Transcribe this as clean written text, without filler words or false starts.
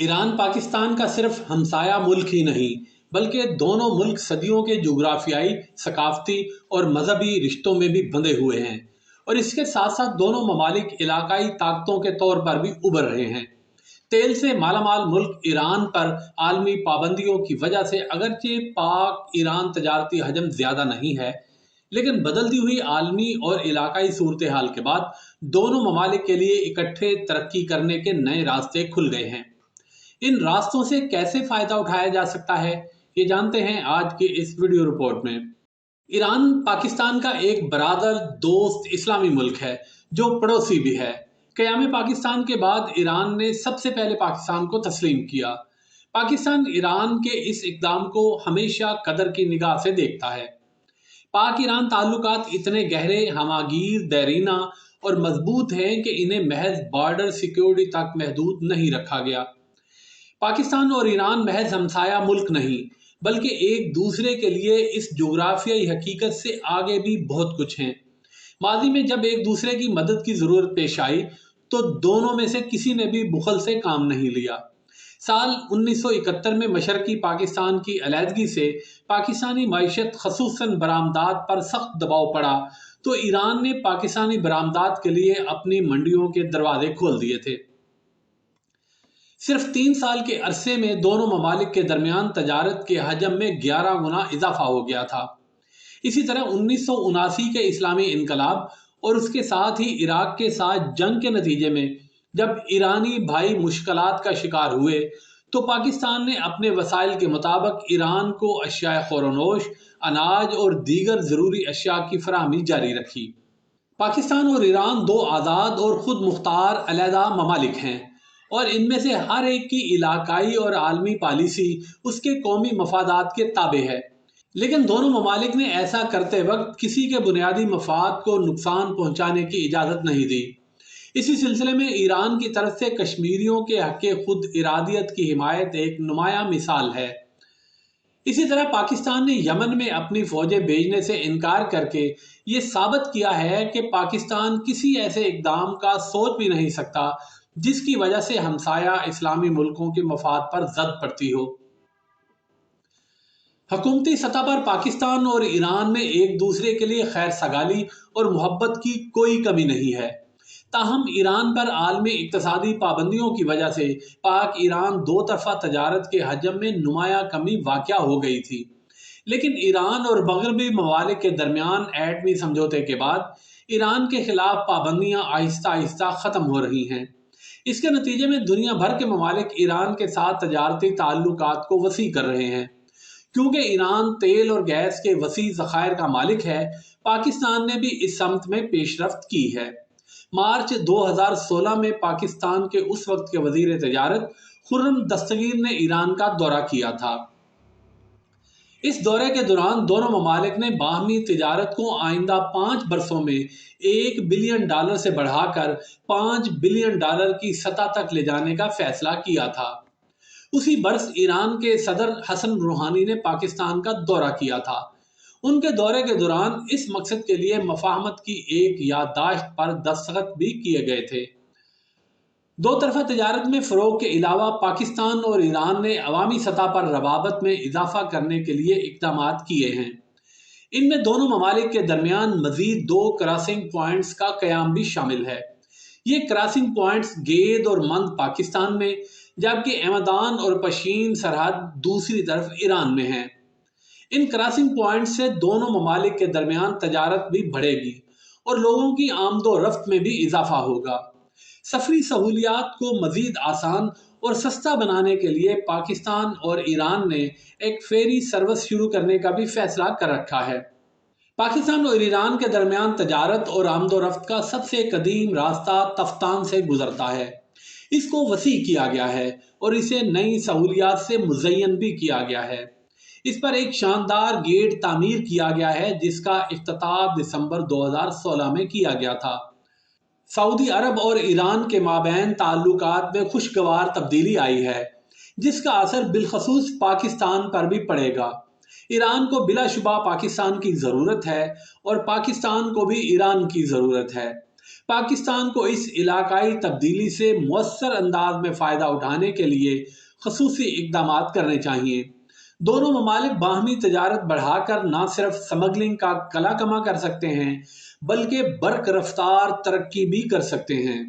Iran Pakistan का सिर्फ हमसाया मुल्क ही नहीं, बल्कि दोनों मुल्क सदियों के जुग्राफियाई, सकाफती और मजहबी रिश्तों में भी बंधे हुए हैं और इसके साथ साथ दोनों ममालिक इलाकाई ताकतों के तौर पर भी उभर रहे हैं। तेल से मालामाल मुल्क ईरान पर आलमी पाबंदियों की वजह से अगरचे पाक ईरान तजारती हजम ज्यादा नहीं है, लेकिन बदलती हुई आलमी और इलाकाई सूरत हाल के बाद दोनों ममालिक के लिए इकट्ठे तरक्की करने के नए रास्ते खुल गए हैं। इन रास्तों से कैसे फायदा उठाया जा सकता है, ये जानते हैं आज की इस वीडियो रिपोर्ट में। ईरान पाकिस्तान का एक बरादर, दोस्त, इस्लामी मुल्क है जो पड़ोसी भी है। क़याम पाकिस्तान के बाद ईरान ने सबसे पहले पाकिस्तान को तस्लीम किया। पाकिस्तान ईरान के इस इक़दाम को हमेशा कदर की निगाह से देखता है। पाक ईरान ताल्लुकात इतने गहरे, हमागीर, देरीना और मजबूत हैं कि इन्हें महज बॉर्डर सिक्योरिटी तक महदूद नहीं रखा गया। पाकिस्तान और ईरान महज हमसाया मुल्क नहीं, बल्कि एक दूसरे के लिए इस जोग्राफियाई हकीकत से आगे भी बहुत कुछ हैं। माजी में जब एक दूसरे की मदद की ज़रूरत पेश आई तो दोनों में से किसी ने भी बुखल से काम नहीं लिया। साल 1971 में मशरकी पाकिस्तान की अलहदगी से पाकिस्तानी मईशत खसूसन बरामदात पर सख्त दबाव पड़ा तो ईरान ने पाकिस्तानी बरामदात के लिए अपनी मंडियों के दरवाजे खोल दिए थे। सिर्फ 3 साल के अरसे में दोनों ममालिक के दरमियान तजारत के हजम में 11 गुना इजाफा हो गया था। इसी तरह 1979 के इस्लामी इनकलाब और उसके साथ ही इराक के साथ जंग के नतीजे में जब ईरानी भाई मुश्किलात का शिकार हुए तो पाकिस्तान ने अपने वसाइल के मुताबिक ईरान को अशियाए ख़ौरनोश, अनाज और दीगर ज़रूरी अशिया की फराहमी जारी रखी। पाकिस्तान और ईरान दो आज़ाद और खुद मुख्तार अलहदा ममालिक हैं और इनमें से हर एक की इलाकाई और आलमी पॉलिसी उसके कौमी मफादात के ताबे है। लेकिन दोनों ममालिक ने ऐसा करते वक्त किसी के बुनियादी मफाद को नुकसान पहुंचाने की इजाज़त नहीं दी। इसी सिलसिले में ईरान की तरफ से कश्मीरियों के हक़ खुद इरादियत की हिमायत एक नुमाया मिसाल है। इसी तरह पाकिस्तान ने यमन में अपनी फौजें भेजने से इनकार करके ये साबित किया है कि पाकिस्तान किसी ऐसे इक़दाम का सोच भी नहीं सकता जिसकी वजह से हमसाया इस्लामी मुल्कों के मफाद पर जद पड़ती हो। हुकूमती सतह पर पाकिस्तान और ईरान में एक दूसरे के लिए खैर सगाली और मोहब्बत की कोई कमी नहीं है। ताहम ईरान पर आलमी इक्तसादी पाबंदियों की वजह से पाक ईरान दो तरफा तजारत के हजम में नुमाया कमी वाक़या हो गई थी। लेकिन ईरान और मगरबी ममालिक के दरमियान एटमी समझौते के बाद ईरान के खिलाफ पाबंदियाँ आहिस्ता आहिस्ता ख़त्म हो रही हैं। इसके नतीजे में दुनिया भर के ममालिक ईरान के साथ तजारती ताल्लुकात को वसी कर रहे हैं। क्योंकि ईरान तेल और गैस के वसी ज़खायर का मालिक है, पाकिस्तान ने भी इस समत में पेशरफ्त की है। मार्च 2016 में पाकिस्तान के उस वक्त के वजीर तजारत खुर्रम दस्तगीर ने ईरान का दौरा किया था। इस दौरे के दौरान दोनों ममालिक ने बाहमी तिजारत को आइंदा 5 बरसों में $1 बिलियन से बढ़ाकर $5 बिलियन की सतह तक ले जाने का फैसला किया था। उसी बरस ईरान के सदर हसन रूहानी ने पाकिस्तान का दौरा किया था। उनके दौरे के दौरान इस मकसद के लिए मफाहमत की एक याददाश्त पर दस्तखत भी किए गए थे। दो तरफा तजारत में फ़रोग के अलावा पाकिस्तान और ईरान ने अवामी सतह पर रवाबत में इजाफा करने के लिए इक़दामात किए हैं। इनमें दोनों ममालिक के दरमियान मज़ीद 2 क्रॉसिंग पॉइंट्स का क़याम भी शामिल है। ये क्रॉसिंग पॉइंट्स गेद और मंद पाकिस्तान में, जबकि एमदान और पशीन सरहद दूसरी तरफ ईरान में हैं। इन क्रॉसिंग पॉइंट से दोनों ममालिक के दरमियान तजारत भी बढ़ेगी और लोगों की आमदो रफ्त में भी इजाफा होगा। सफरी सहूलियात को मजीद आसान और सस्ता बनाने के लिए पाकिस्तान और ईरान ने एक फेरी सर्विस शुरू करने का भी फैसला कर रखा है। पाकिस्तान और ईरान के दरमियान तजारत और आमदो रफ्त का सबसे कदीम रास्ता तफ्तान से गुजरता है। इसको वसी किया गया है और इसे नई सहूलियात से मुज़य्यन भी किया गया है। इस पर एक शानदार गेट तामीर किया गया है जिसका इफ्तिताह दिसंबर 2016 में किया गया था। सऊदी अरब और ईरान के माबैन ताल्लुकात में खुशगवार तब्दीली आई है जिसका असर बिलखसूस पाकिस्तान पर भी पड़ेगा। ईरान को बिलाशुबा पाकिस्तान की ज़रूरत है और पाकिस्तान को भी ईरान की ज़रूरत है। پاکستان کو اس علاقائی تبدیلی سے مؤثر انداز میں فائدہ اٹھانے کے لیے خصوصی اقدامات کرنے چاہیے۔ دونوں ممالک باہمی تجارت بڑھا کر نہ صرف سمگلنگ کا کلا کما کر سکتے ہیں بلکہ برق رفتار ترقی بھی کر سکتے ہیں۔